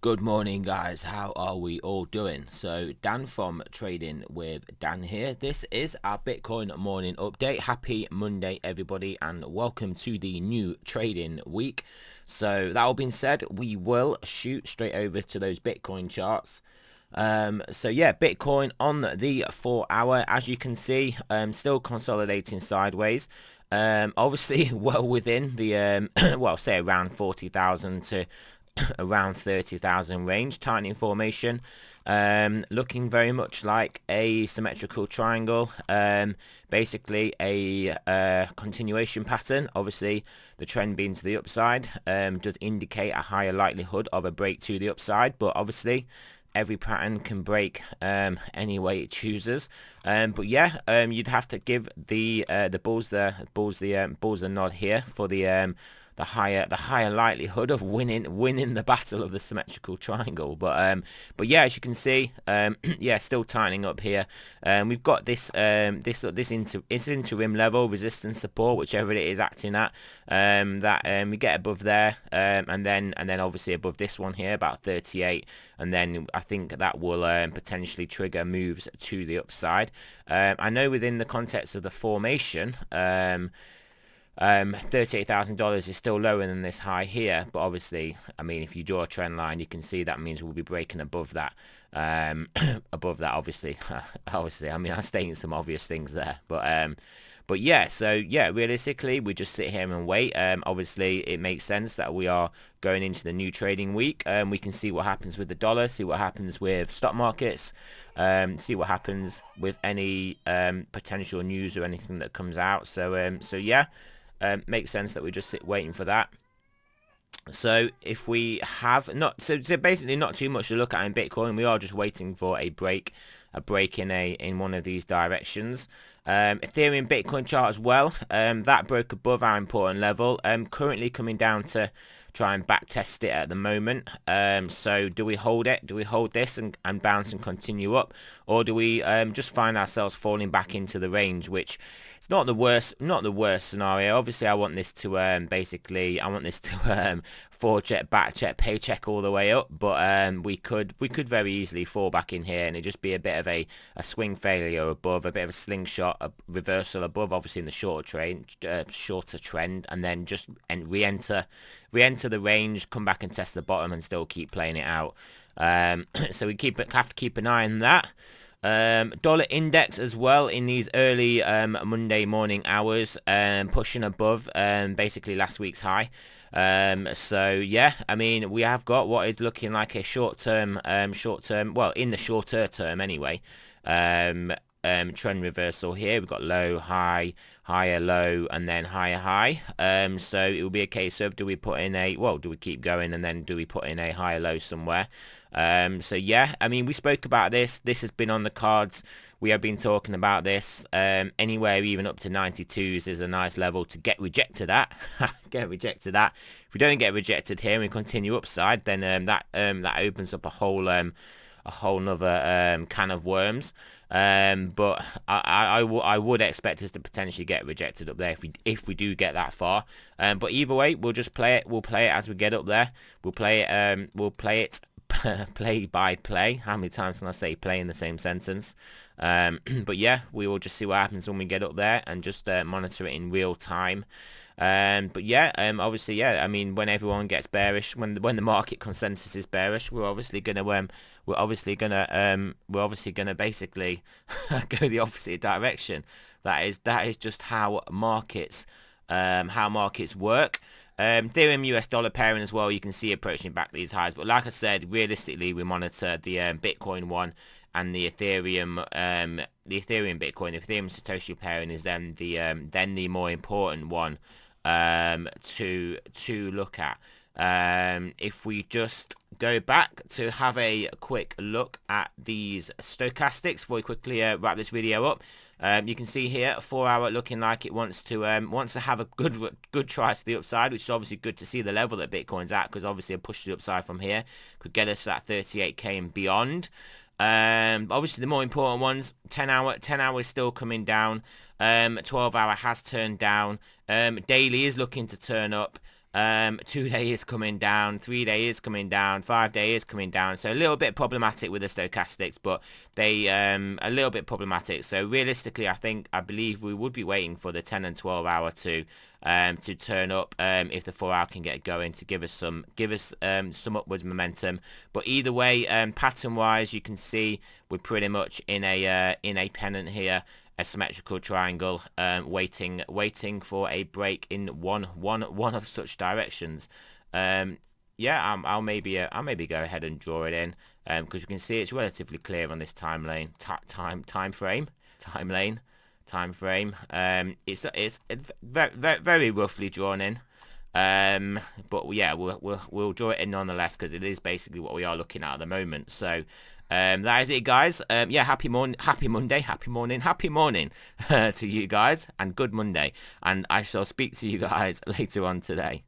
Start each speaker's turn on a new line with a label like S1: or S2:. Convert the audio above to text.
S1: Good morning, guys. How are we all doing? So Dan from Trading with Dan here. This is our Bitcoin morning update. Happy Monday, everybody, and welcome to the new trading week. So that all being said, we will shoot straight over to those Bitcoin charts. So yeah, Bitcoin on the 4-hour, as you can see, still consolidating sideways. Obviously well within the well, say around 40,000 to around 30,000 range, tightening formation, looking very much like a symmetrical triangle, basically a continuation pattern. Obviously the trend being to the upside does indicate a higher likelihood of a break to the upside, but obviously every pattern can break any way it chooses. But yeah, you'd have to give the bulls the nod here for the higher likelihood of winning the battle of the symmetrical triangle. But yeah, as you can see, yeah, still tightening up here. We've got this interim level resistance support, whichever it is acting at, that we get above there, and then obviously above this one here, about 38, and then I think that will potentially trigger moves to the upside. I know within the context of the formation, $38,000 is still lower than this high here, but obviously, I mean, if you draw a trend line, you can see that means we'll be breaking above that. Above that, obviously, I mean, I'm stating some obvious things there, but yeah, so yeah, realistically, we just sit here and wait. Obviously, it makes sense that we are going into the new trading week. We can see what happens with the dollar, see what happens with stock markets, see what happens with any potential news or anything that comes out. So yeah. Makes sense that we just sit waiting for that. So if we have not, so basically not too much to look at in Bitcoin. We are just waiting for a break in one of these directions. Ethereum Bitcoin chart as well. That broke above our important level. Currently coming down to try and back test it at the moment. So do we hold it? Do we hold this and bounce and continue up, or do we just find ourselves falling back into the range, which it's not the worst scenario. Obviously I want this to basically forecheck, backcheck, paycheck all the way up, but we could very easily fall back in here and it just be a bit of a swing failure above, a bit of a slingshot, a reversal above, obviously in the shorter trend, and then just re-enter the range, come back and test the bottom and still keep playing it out. So we have to keep an eye on that. Dollar index as well in these early Monday morning hours, pushing above basically last week's high. So yeah, I mean, we have got what is looking like a short-term, well, in the shorter term anyway, trend reversal here. We've got low, high, higher, low, and then higher, high. So it will be a case of, do we keep going, and then do we put in a higher low somewhere? So yeah, I mean, we spoke about this. This has been on the cards. We have been talking about this. Anywhere even up to 92s is a nice level to get rejected at. Get rejected at. If we don't get rejected here and we continue upside, then that opens up a whole nother can of worms. But I would expect us to potentially get rejected up there if we do get that far. But either way, we'll just play it. We'll play it as we get up there. We'll play it. Play by play. How many times can I say play in the same sentence? But yeah, we will just see what happens when we get up there and just monitor it in real time. But yeah, obviously, yeah, I mean, when everyone gets bearish, when the market consensus is bearish, we're obviously gonna basically go the opposite direction. That is just how markets work. Ethereum US dollar pairing as well, you can see approaching back these highs, but like I said, realistically we monitor the Bitcoin one and the Ethereum Bitcoin. The Ethereum Satoshi pairing is then the more important one to look at. If we just go back to have a quick look at these stochastics before we quickly wrap this video up. You can see here 4-hour looking like it wants to have a good try to the upside, which is obviously good to see the level that Bitcoin's at, because obviously a push to the upside from here could get us at 38k and beyond. Obviously the more important ones, 10 hour is still coming down. 12-hour has turned down. Daily is looking to turn up. 2-day is coming down, 3-day is coming down, 5-day is coming down. So a little bit problematic with the stochastics, but they a little bit problematic. So realistically, I believe we would be waiting for the 10 and 12 hour to turn up if the 4 hour can get going, to give us some upwards momentum. But either way, pattern wise, you can see we're pretty much in a pennant here, a symmetrical triangle, waiting for a break in one of such directions. Yeah, I'll maybe go ahead and draw it in, because you can see it's relatively clear on this time frame. It's very roughly drawn in. But yeah, we'll draw it in nonetheless, because it is basically what we are looking at the moment. So that is it, guys. Yeah, happy Monday to you guys, and good Monday, and I shall speak to you guys later on today.